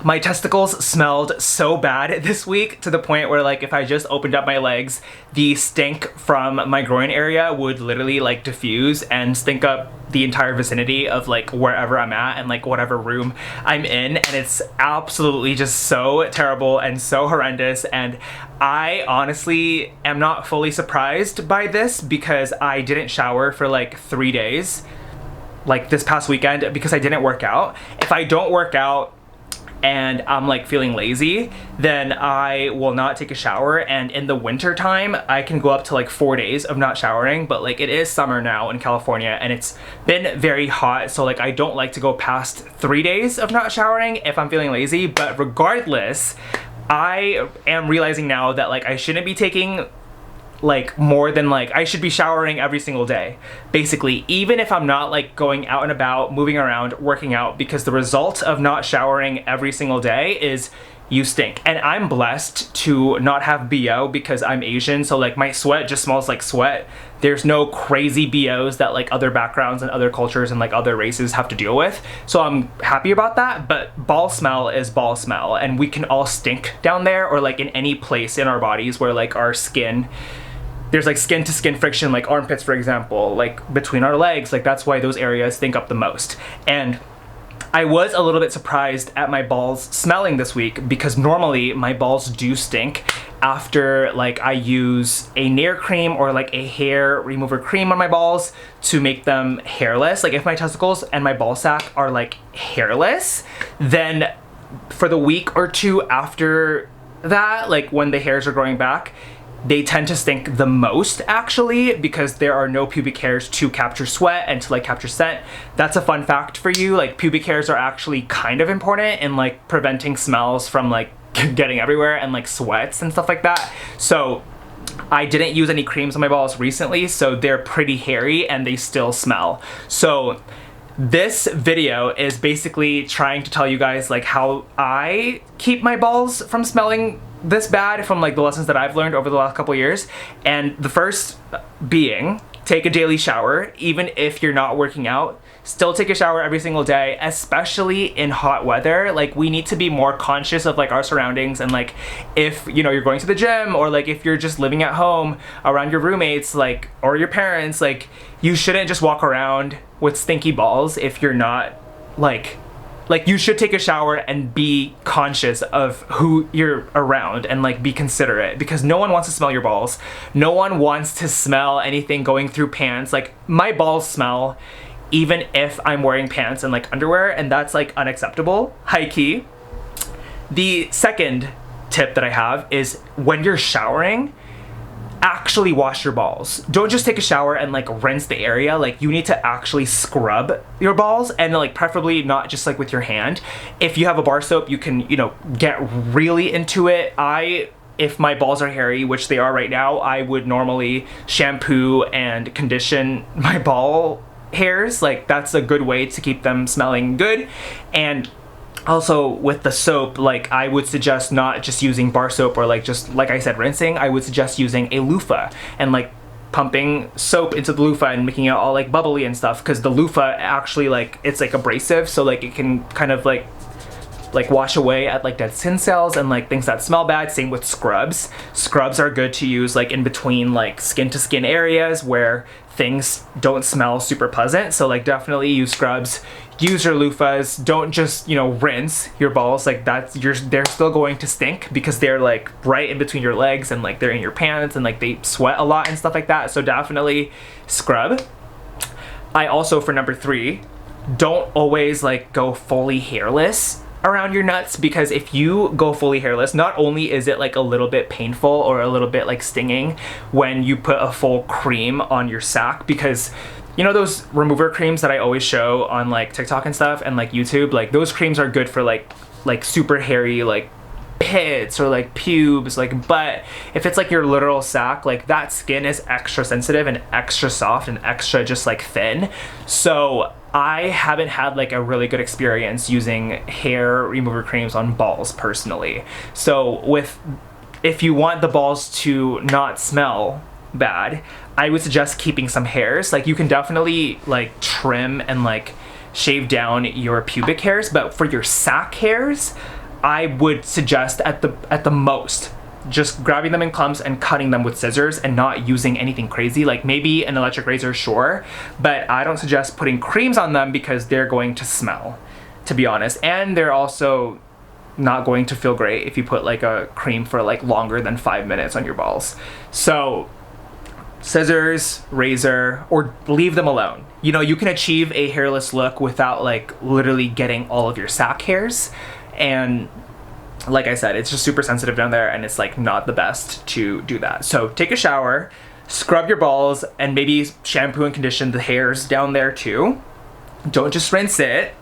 My testicles smelled so bad this week to the point where like if I just opened up my legs, the stink from my groin area would literally like diffuse and stink up the entire vicinity of like wherever I'm at and like whatever room I'm in, and it's absolutely just so terrible and so horrendous. And I honestly am not fully surprised by this because I didn't shower for like 3 days like this past weekend because I didn't work out. If I don't work out and I'm like feeling lazy, then I will not take a shower. And in the winter time, I can go up to like 4 days of not showering, but like it is summer now in California and it's been very hot. So like I don't like to go past 3 days of not showering if I'm feeling lazy. But regardless, I am realizing now that like I shouldn't be taking like more than like I should be showering every single day basically, even if I'm not like going out and about moving around working out, because the result of not showering every single day is you stink. And I'm blessed to not have BO because I'm Asian, so like my sweat just smells like sweat. There's no crazy BOs that like other backgrounds and other cultures and like other races have to deal with, so I'm happy about that. But ball smell is ball smell, and we can all stink down there or like in any place in our bodies where like our skin, there's like skin to skin friction, like armpits for example, like between our legs, like that's why those areas stink up the most. And I was a little bit surprised at my balls smelling this week because normally my balls do stink after like I use a Nair cream or like a hair remover cream on my balls to make them hairless. Like if my testicles and my ball sack are like hairless, then for the week or two after that, like when the hairs are growing back, they tend to stink the most actually, because there are no pubic hairs to capture sweat and to like capture scent. That's a fun fact for you. Like pubic hairs are actually kind of important in like preventing smells from like getting everywhere and like sweats and stuff like that. So I didn't use any creams on my balls recently, so they're pretty hairy and they still smell. So this video is basically trying to tell you guys like how I keep my balls from smelling this bad from like the lessons that I've learned over the last couple years. And the first being, take a daily shower. Even if you're not working out, still take a shower every single day, especially in hot weather. Like we need to be more conscious of like our surroundings, and like if you know you're going to the gym or like if you're just living at home around your roommates like or your parents, like you shouldn't just walk around with stinky balls if you're not like you should take a shower and be conscious of who you're around and like be considerate, because no one wants to smell your balls. No one wants to smell anything going through pants. Like my balls smell even if I'm wearing pants and like underwear, and that's like unacceptable, high key. The second tip that I have is when you're showering, actually wash your balls. Don't just take a shower and like rinse the area. Like you need to actually scrub your balls, and like preferably not just like with your hand. If you have a bar soap, you can, you know, get really into it. If my balls are hairy, which they are right now, I would normally shampoo and condition my ball hairs. Like that's a good way to keep them smelling good. And also with the soap, like I would suggest not just using bar soap or like just like I said rinsing. I would suggest using a loofah and like pumping soap into the loofah and making it all like bubbly and stuff, because the loofah actually like it's like abrasive, so like it can kind of like wash away at like dead skin cells and like things that smell bad. Same with scrubs. Scrubs are good to use like in between like skin to skin areas where things don't smell super pleasant. So like definitely use scrubs. Use your loofahs. Don't just, you know, rinse your balls. Like they're still going to stink because they're like right in between your legs and like they're in your pants and like they sweat a lot and stuff like that. So definitely scrub. I also, for number 3, don't always like go fully hairless around your nuts, because if you go fully hairless, not only is it like a little bit painful or a little bit like stinging when you put a full cream on your sack, because you know those remover creams that I always show on like TikTok and stuff and like YouTube, like those creams are good for like super hairy like pits or like pubes, like, but if it's like your literal sack, like that skin is extra sensitive and extra soft and extra just like thin. So I haven't had like a really good experience using hair remover creams on balls personally. So if you want the balls to not smell bad, I would suggest keeping some hairs. Like you can definitely like trim and like shave down your pubic hairs, but for your sack hairs, I would suggest at the most just grabbing them in clumps and cutting them with scissors and not using anything crazy. Like maybe an electric razor, sure, but I don't suggest putting creams on them because they're going to smell, to be honest. And they're also not going to feel great if you put like a cream for like longer than 5 minutes on your balls. So scissors, razor, or leave them alone. You know, you can achieve a hairless look without like literally getting all of your sack hairs. And like I said, it's just super sensitive down there and it's like not the best to do that. So take a shower, scrub your balls, and maybe shampoo and condition the hairs down there too. Don't just rinse it.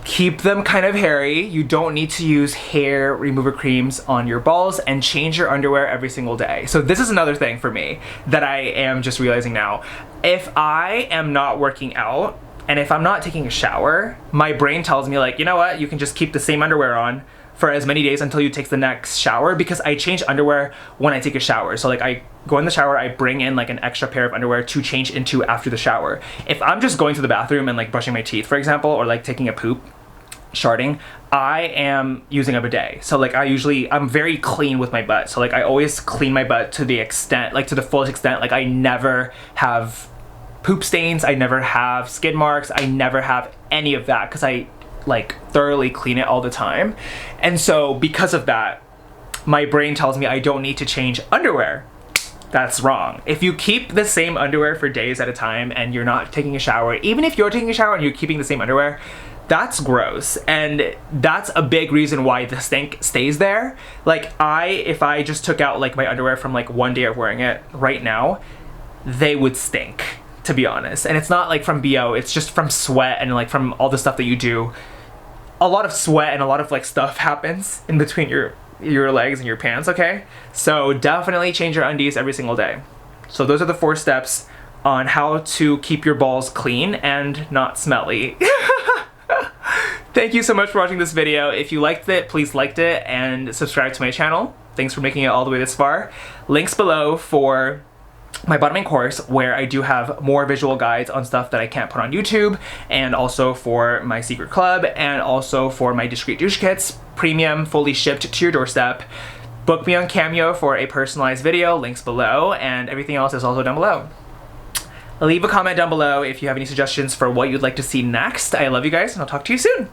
Keep them kind of hairy. You don't need to use hair remover creams on your balls, and change your underwear every single day. So this is another thing for me that I am just realizing now. If I am not working out, and if I'm not taking a shower, my brain tells me like, you know what, you can just keep the same underwear on for as many days until you take the next shower, because I change underwear when I take a shower. So like I go in the shower, I bring in like an extra pair of underwear to change into after the shower. If I'm just going to the bathroom and like brushing my teeth, for example, or like taking a poop, sharding, I am using a bidet. So like I'm very clean with my butt. So like I always clean my butt to the extent, like to the fullest extent. Like I never have poop stains, I never have skid marks, I never have any of that because I like thoroughly clean it all the time. And so because of that, my brain tells me I don't need to change underwear. That's wrong. If you keep the same underwear for days at a time and you're not taking a shower, even if you're taking a shower and you're keeping the same underwear, that's gross. And that's a big reason why the stink stays there. Like if I just took out like my underwear from like one day of wearing it right now, they would stink, to be honest. And it's not like from BO, it's just from sweat and like from all the stuff that you do. A lot of sweat and a lot of like stuff happens in between your legs and your pants, okay? So definitely change your undies every single day. So those are the 4 steps on how to keep your balls clean and not smelly. Thank you so much for watching this video. If you liked it, please like it and subscribe to my channel. Thanks for making it all the way this far. Links below for my bottoming course, where I do have more visual guides on stuff that I can't put on YouTube, and also for my secret club, and also for my discreet douche kits, premium, fully shipped to your doorstep. Book me on Cameo for a personalized video, links below, and everything else is also down below. Leave a comment down below if you have any suggestions for what you'd like to see next. I love you guys, and I'll talk to you soon.